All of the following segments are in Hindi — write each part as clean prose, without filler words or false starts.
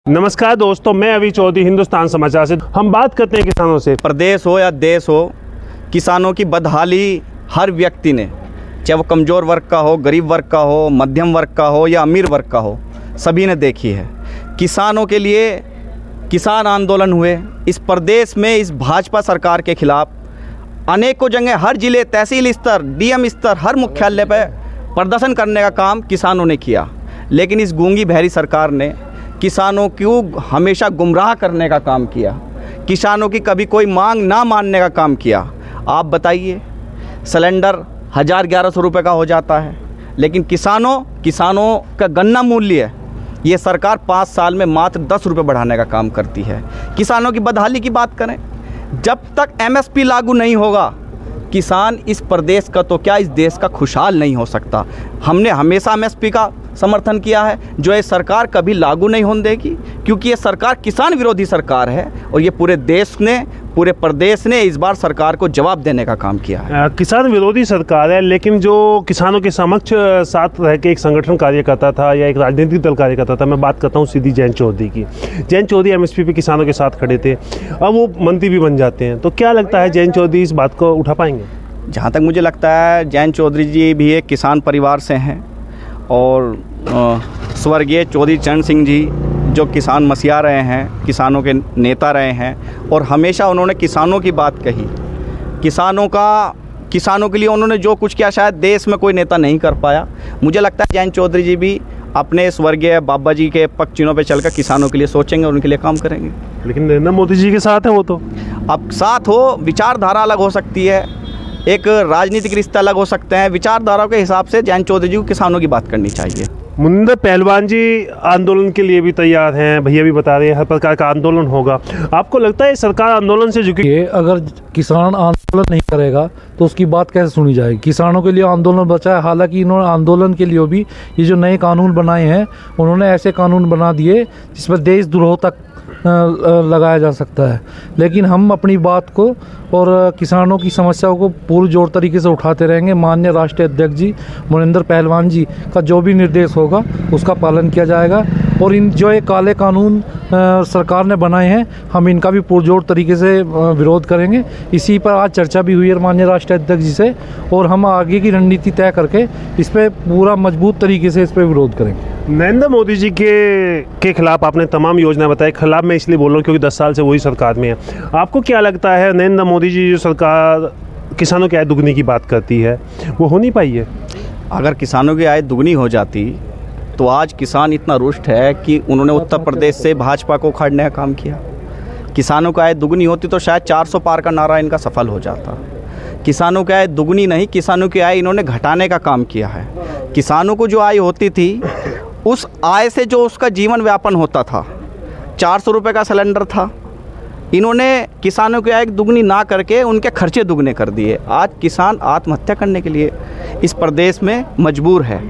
नमस्कार दोस्तों, मैं अभी चौधरी, हिंदुस्तान समाचार से। हम बात करते हैं किसानों से। प्रदेश हो या देश हो, किसानों की बदहाली हर व्यक्ति ने, चाहे वो कमज़ोर वर्ग का हो, गरीब वर्ग का हो, मध्यम वर्ग का हो या अमीर वर्ग का हो, सभी ने देखी है। किसानों के लिए किसान आंदोलन हुए इस प्रदेश में। इस भाजपा सरकार के खिलाफ अनेकों जगह, हर जिले, तहसील स्तर, डीएम स्तर, हर मुख्यालय पर प्रदर्शन करने का काम किसानों ने किया। लेकिन इस गूंगी बहरी सरकार ने किसानों को हमेशा गुमराह करने का काम किया, किसानों की कभी कोई मांग ना मानने का काम किया। आप बताइए, सिलेंडर 1100 रुपये का हो जाता है, लेकिन किसानों का गन्ना मूल्य ये सरकार 5 साल में मात्र 10 रुपये बढ़ाने का काम करती है। किसानों की बदहाली की बात करें, जब तक एमएसपी लागू नहीं होगा, किसान इस प्रदेश का तो क्या, इस देश का खुशहाल नहीं हो सकता। हमने हमेशा एमएसपी का समर्थन किया है, जो ये सरकार कभी लागू नहीं होने देगी, क्योंकि ये सरकार किसान विरोधी सरकार है और ये पूरे देश ने, पूरे प्रदेश ने इस बार सरकार को जवाब देने का काम किया है। किसान विरोधी सरकार है, लेकिन जो किसानों के समक्ष साथ रह के एक संगठन कार्य करता था या एक राजनीतिक दल कार्य करता था, मैं बात करता हूँ सीधी जयंत चौधरी की। जयंत चौधरी एमएसपी पे किसानों के साथ खड़े थे, अब वो मंत्री भी बन जाते हैं, तो क्या लगता है जयंत चौधरी इस बात को उठा पाएंगे? जहाँ तक मुझे लगता है, जयंत चौधरी जी भी एक किसान परिवार से हैं और स्वर्गीय चौधरी चरण सिंह जी जो किसान मसीहा रहे हैं, किसानों के नेता रहे हैं और हमेशा उन्होंने किसानों की बात कही। किसानों के लिए उन्होंने जो कुछ किया शायद देश में कोई नेता नहीं कर पाया। मुझे लगता है जयंत चौधरी जी भी अपने स्वर्गीय बाबा जी के पग चिन्हों पे चलकर किसानों के लिए सोचेंगे और उनके लिए काम करेंगे। लेकिन नरेंद्र मोदी जी के साथ है वो, तो अब साथ हो, विचारधारा अलग हो सकती है, एक राजनीतिक रिश्ता अलग हो सकते हैं। विचारधारा के हिसाब से जयंत चौधरी जी को किसानों की बात करनी चाहिए। मुनिंदर पहलवान जी आंदोलन के लिए भी तैयार हैं, भैया भी बता रहे हैं हर प्रकार का आंदोलन होगा। आपको लगता है सरकार आंदोलन से झुकी? अगर किसान आंदोलन नहीं करेगा तो उसकी बात कैसे सुनी जाएगी? किसानों के लिए आंदोलन बचा है, हालांकि इन्होंने आंदोलन के लिए भी ये जो नए कानून बनाए हैं, उन्होंने ऐसे कानून बना दिए जिस पर देशद्रोह तक लगाया जा सकता है। लेकिन हम अपनी बात को और किसानों की समस्याओं को पूरी जोर तरीके से उठाते रहेंगे। माननीय राष्ट्रीय अध्यक्ष जी मुनिंदर पहलवान जी का जो भी निर्देश होगा उसका पालन किया जाएगा और इन जो ये काले कानून सरकार ने बनाए हैं, हम इनका भी पुरजोर तरीके से विरोध करेंगे। इसी पर आज चर्चा भी हुई है माननीय राष्ट्रीय अध्यक्ष जी से और हम आगे की रणनीति तय करके इस पर पूरा मजबूत तरीके से इस पर विरोध करेंगे। नरेंद्र मोदी जी के खिलाफ आपने तमाम योजनाएं बताई। खिलाफ मैं इसलिए बोल रहा हूँ क्योंकि 10 साल से वही सरकार में है। आपको क्या लगता है नरेंद्र मोदी जी जो सरकार किसानों की आय दुगनी की बात करती है, वो हो नहीं पाई है? अगर किसानों की आय दुगनी हो जाती तो आज किसान इतना रुष्ट है कि उन्होंने उत्तर प्रदेश से भाजपा को उखाड़ने का काम किया। किसानों की आय दुगनी होती तो शायद 400 पार का नारा इनका सफल हो जाता। किसानों की आय दुगनी नहीं, किसानों की आय इन्होंने घटाने का काम किया है। किसानों को जो आय होती थी, उस आय से जो उसका जीवन व्यापन होता था, 400 रुपये का सिलेंडर था, इन्होंने किसानों की आय दुगनी ना करके उनके खर्चे दुगने कर दिए। आज किसान आत्महत्या करने के लिए इस प्रदेश में मजबूर है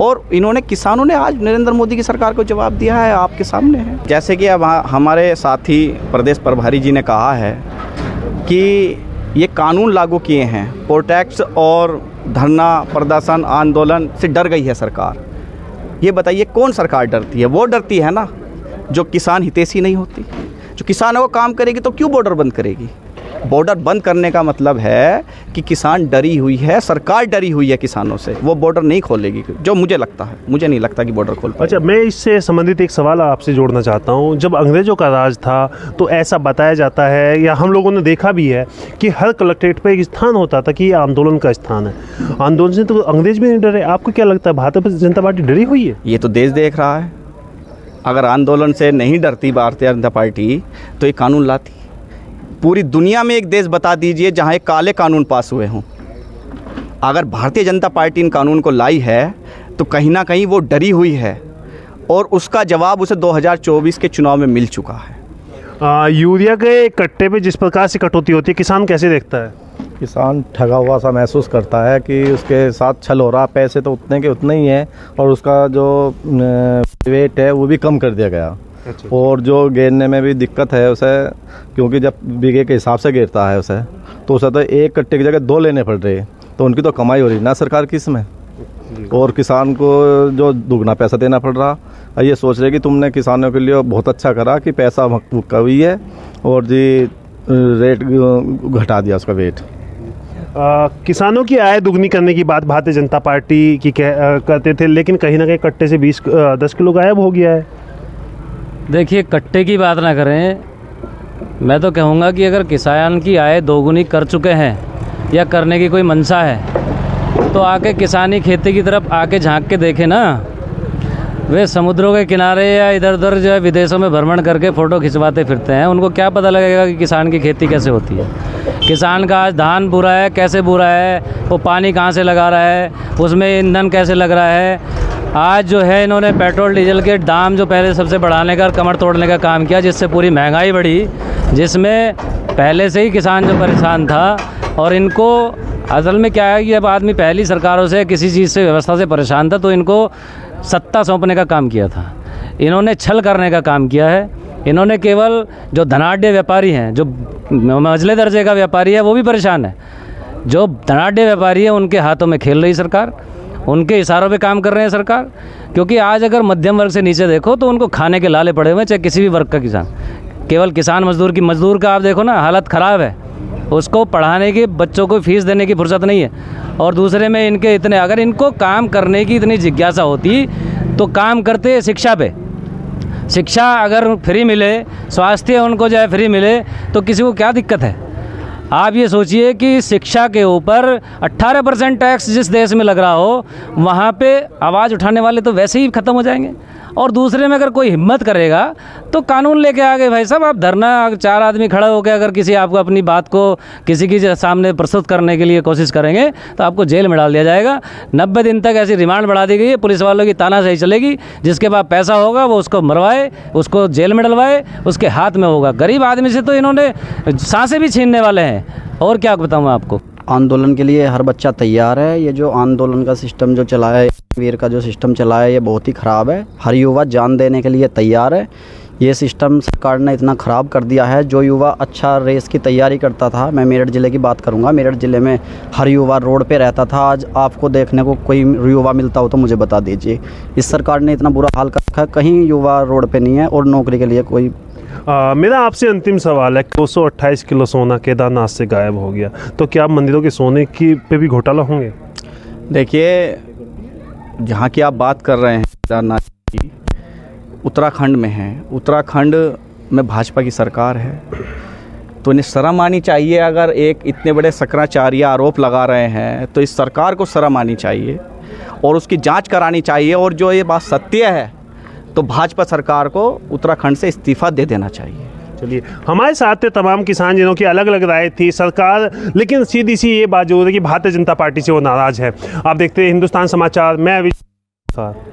और किसानों ने आज नरेंद्र मोदी की सरकार को जवाब दिया है, आपके सामने है। जैसे कि अब हमारे साथी प्रदेश प्रभारी जी ने कहा है कि ये कानून लागू किए हैं, प्रोटेक्स और धरना प्रदर्शन आंदोलन से डर गई है सरकार। ये बताइए कौन सरकार डरती है? वो डरती है ना जो किसान हितैषी नहीं होती। जो किसानों को काम करेगी तो क्यों बॉर्डर बंद करेगी? बॉर्डर बंद करने का मतलब है कि किसान डरी हुई है, सरकार डरी हुई है किसानों से, वो बॉर्डर नहीं खोलेगी। जो मुझे लगता है, मुझे नहीं लगता कि बॉर्डर खोल पाएगी। अच्छा, मैं इससे संबंधित एक सवाल आपसे जोड़ना चाहता हूँ। जब अंग्रेज़ों का राज था तो ऐसा बताया जाता है या हम लोगों ने देखा भी है कि हर कलेक्ट्रेट पर एक स्थान होता था कि ये आंदोलन का स्थान है। आंदोलन से तो अंग्रेज भी नहीं डरे। आपको क्या लगता है भारतीय जनता पार्टी डरी हुई है? ये तो देश देख रहा है। अगर आंदोलन से नहीं डरती भारतीय जनता पार्टी तो ये कानून लाती। पूरी दुनिया में एक देश बता दीजिए जहां एक काले कानून पास हुए हों। अगर भारतीय जनता पार्टी इन कानून को लाई है तो कहीं ना कहीं वो डरी हुई है और उसका जवाब उसे 2024 के चुनाव में मिल चुका है। यूरिया के कट्टे पे जिस प्रकार से कटौती होती है, किसान कैसे देखता है? किसान ठगा हुआ सा महसूस करता है कि उसके साथ छल हो रहा। पैसे तो उतने के उतने ही हैं और उसका जो वेट है वो भी कम कर दिया गया। अच्छा। और जो घेरने में भी दिक्कत है उसे, क्योंकि जब बीघे के हिसाब से घेरता है उसे, तो उसे तो एक कट्टे की जगह 2 लेने पड़ रहे, तो उनकी तो कमाई हो रही ना सरकार की इसमें। और किसान को जो दुगना पैसा देना पड़ रहा, ये सोच रहे कि तुमने किसानों के लिए बहुत अच्छा करा कि पैसा कभी है और जी रेट घटा दिया उसका वेट। किसानों की आय दुगनी करने की बात भारतीय जनता पार्टी की करते थे, लेकिन कहीं ना कहीं कट्टे से 10 किलो गायब हो गया है। देखिए, कट्टे की बात ना करें, मैं तो कहूँगा कि अगर किसान की आय दोगुनी कर चुके हैं या करने की कोई मंशा है तो आके किसानी खेती की तरफ आके झांक के देखें ना। वे समुद्रों के किनारे या इधर उधर जो है विदेशों में भ्रमण करके फ़ोटो खिंचवाते फिरते हैं, उनको क्या पता लगेगा कि किसान की खेती कैसे होती है। किसान का आज धान बो रहा है, कैसे बो रहा है, वो पानी कहाँ से लगा रहा है, उसमें ईंधन कैसे लग रहा है। आज जो है इन्होंने पेट्रोल डीजल के दाम जो पहले सबसे बढ़ाने का और कमर तोड़ने का काम किया, जिससे पूरी महंगाई बढ़ी, जिसमें पहले से ही किसान जो परेशान था। और इनको असल में क्या है कि अब आदमी पहली सरकारों से किसी चीज़ से व्यवस्था से परेशान था तो इनको सत्ता सौंपने का काम किया था, इन्होंने छल करने का काम किया है। इन्होंने केवल जो धनाढ़ व्यापारी हैं, जो मझले दर्जे का व्यापारी है वो भी परेशान है। जो धनाढ़ व्यापारी है उनके हाथों में खेल रही सरकार, उनके इशारों पे काम कर रहे हैं सरकार। क्योंकि आज अगर मध्यम वर्ग से नीचे देखो तो उनको खाने के लाले पड़े हुए हैं, चाहे किसी भी वर्ग का किसान। केवल किसान मजदूर का आप देखो ना, हालत ख़राब है, उसको पढ़ाने की, बच्चों को फीस देने की फुर्सत नहीं है। और दूसरे में इनके इतने, अगर इनको काम करने की इतनी जिज्ञासा होती तो काम करते शिक्षा पे। शिक्षा अगर फ्री मिले, स्वास्थ्य उनको जो है फ्री मिले तो किसी को क्या दिक्कत है। आप ये सोचिए कि शिक्षा के ऊपर 18% टैक्स जिस देश में लग रहा हो, वहाँ पे आवाज़ उठाने वाले तो वैसे ही ख़त्म हो जाएंगे। और दूसरे में अगर कोई हिम्मत करेगा तो कानून लेके आ गए, भाई साहब आप धरना, 4 आदमी खड़े होकर अगर किसी आपको अपनी बात को किसी की सामने प्रस्तुत करने के लिए कोशिश करेंगे तो आपको जेल में डाल दिया जाएगा। 90 दिन तक ऐसी रिमांड बढ़ा दी गई है, पुलिस वालों की तानाशाही चलेगी। जिसके पास पैसा होगा वो उसको मरवाए, उसको जेल में डलवाए, उसके हाथ में होगा। गरीब आदमी से तो इन्होंने सांसें भी छीनने वाले हैं। और क्या बताऊँ मैं आपको। आंदोलन के लिए हर बच्चा तैयार है। ये जो आंदोलन का सिस्टम जो चला है, वीर का जो सिस्टम चला है, ये बहुत ही ख़राब है। हर युवा जान देने के लिए तैयार है। ये सिस्टम सरकार ने इतना ख़राब कर दिया है। जो युवा अच्छा रेस की तैयारी करता था, मैं मेरठ ज़िले की बात करूंगा, मेरठ ज़िले में हर युवा रोड पे रहता था। आज आपको देखने को कोई युवा मिलता हो तो मुझे बता दीजिए। इस सरकार ने इतना बुरा हाल कर रखा है, कहीं युवा रोड पे नहीं है और नौकरी के लिए कोई। मेरा आपसे अंतिम सवाल है, 228 किलो सोना केदारनाथ से गायब हो गया, तो क्या मंदिरों के सोने की पे भी घोटाला होंगे? देखिए, जहाँ की आप बात कर रहे हैं केदारनाथ की, उत्तराखंड में है। उत्तराखंड में भाजपा की सरकार है तो इन्हें शर्म आनी चाहिए। अगर एक इतने बड़े शंकराचार्य आरोप लगा रहे हैं तो इस सरकार को शर्म आनी चाहिए और उसकी जांच करानी चाहिए। और जो ये बात सत्य है तो भाजपा सरकार को उत्तराखंड से इस्तीफा दे देना चाहिए। चलिए, हमारे साथ थे तमाम किसान जिन्हों की अलग अलग राय थी। सरकार लेकिन सीधी सी ये बात जो है कि भारतीय जनता पार्टी से वो नाराज़ है। आप देखते हैं हिंदुस्तान समाचार, मैं